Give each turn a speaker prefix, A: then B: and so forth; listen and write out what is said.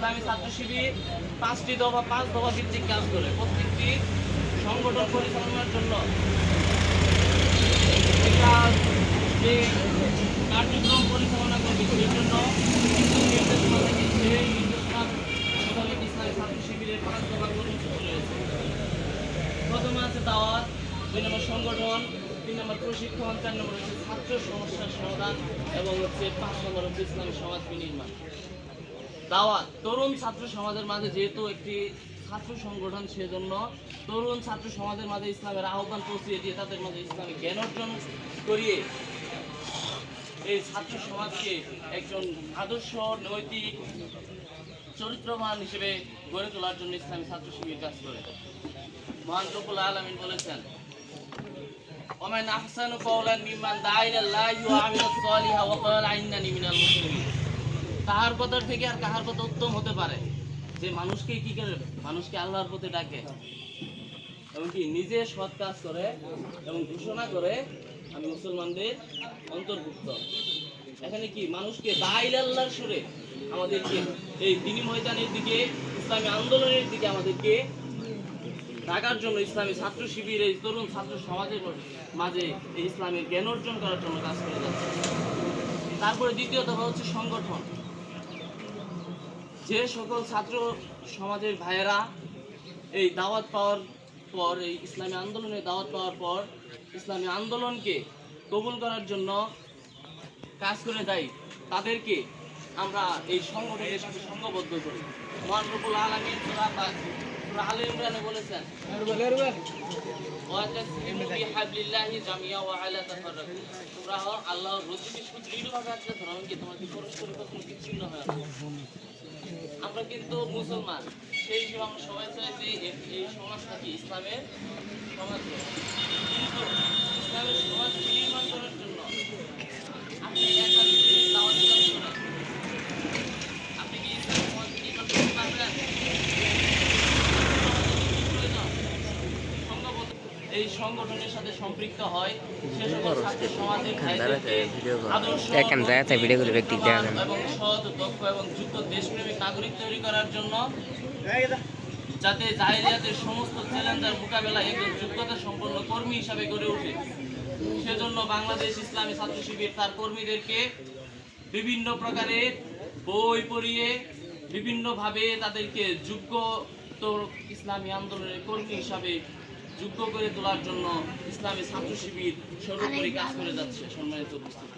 A: ইসলামী ছাত্র শিবির 5 দফা ভিত্তিক কাজ করে। প্রত্যেকটি সংগঠন পরিচালনার জন্য যে কার্যক্রম পরিচালনা করবে সেই জন্য নির্দেশনা থেকে সেই নির্দেশনা মোতাবেক ইসলামী ছাত্র শিবিরের 5 দফা কর্মসূচি রয়েছে। প্রথমে আছে দাওয়াত, 2 নম্বর সংগঠন, 3 নম্বর প্রশিক্ষণ, 4 নম্বর হচ্ছে ছাত্র সমস্যার সমাধান এবং হচ্ছে 5 নম্বর হচ্ছে ইসলামী সমাজ বিনির্মাণ। দাওয়াত, তরুণ ছাত্র সমাজের মাঝে যেহেতু একটি ছাত্র সংগঠন, সেজন্য তরুণ ছাত্র সমাজের মাঝে ইসলামের আহ্বান পৌঁছিয়ে দিয়ে তাদের মাঝে ইসলামী জ্ঞান অর্জন করিয়ে এই ছাত্র সমাজকে একজন আদর্শ নৈতিক চরিত্রবান হিসেবে গড়ে তোলার জন্য ইসলামী ছাত্র শিবির কাজ করে। মহান রব্বুল আলামিন বলেছেন, ওমান আহসানু কাওলান মিম্মান দাআ ইলাল্লাহি ওয়া আমিলা সলিহা ওয়া ক্বালা ইন্নানি মিনাল মুসলিমিন। তাহার কথা থেকে আর কাহার কথা উত্তম হতে পারে যে মানুষকে কি করে, মানুষকে আল্লাহর পথে ডাকে এবং কি নিজে সৎ কাজ করে এবং ঘোষণা করে আমি মুসলমানদের অন্তর্ভুক্ত। এখানে কি মানুষকে দাআ ইলাল্লাহর সুরে আমাদেরকে এই দ্বীনি ময়দানের দিকে, ইসলামী আন্দোলনের দিকে আমাদেরকে ঢাকার জন্য ইসলামী ছাত্র শিবির এই তরুণ ছাত্র সমাজের মাঝে এই ইসলামের জ্ঞান অর্জন করার জন্য কাজ করে যাচ্ছে। তারপরে দ্বিতীয় দফা হচ্ছে সংগঠন। যে সকল ছাত্র সমাজের ভাইয়েরা এই দাওয়াত পাওয়ার পর, এই ইসলামী আন্দোলনের দাওয়াত পাওয়ার পর ইসলামী আন্দোলনকে কবুল করার জন্য কাজ করে যাই, তাদেরকে আমরা এই সংগঠনের সাথে সংঘবদ্ধ করি। মহান রব্বুল আলামিন সূরা আলে ইমরানে বলেছেন, ওয়াতাসিমু বিহাবলিল্লাহি জামিয়া ওয়া আলা তাফাররাকু। তোমরা আল্লাহর রজ্জুকে সুদৃঢ়ভাবে আঁকড়ে ধরো, এমনকি তোমাকে পরস্পর কখনো বিচ্ছিন্ন হয় না। আমরা কিন্তু মুসলমান, সেই হিসেবে আমরা সবাই চাই যে এই সমাজটাকে ইসলামের সমাজ, কিন্তু ইসলামের সমাজ নির্মাণ করার জন্য আপনি একা যদি দাওয়াত কাজ করেন, আপনি কি ইসলামের সমাজ নির্মাণ করতে পারবেন? এই সংগঠনের সাথে সম্পৃক্ত হয় সে সকল ছাত্র সমাজের ভাইদেরকে আদর্শ এবং সৎ, দক্ষ এবং যোগ্য দেশপ্রেমিক নাগরিক তৈরি করার জন্য, যাতে জাহেলিয়াতের সমস্ত চ্যালেঞ্জের মোকাবেলায় একজন যোগ্যতা সম্পন্ন কর্মী হিসাবে গড়ে ওঠে। সেজন্য বাংলাদেশ ইসলামী ছাত্র শিবির তার কর্মীদেরকে বিভিন্ন প্রকারের বই পড়িয়ে বিভিন্নভাবে তাদেরকে যোগ্য ইসলামী আন্দোলনের কর্মী হিসাবে যোগ্য করে তোলার জন্য ইসলামী ছাত্র শিবির সর্বোপরি কাজ করে যাচ্ছে। সম্মানিত উপস্থিতি।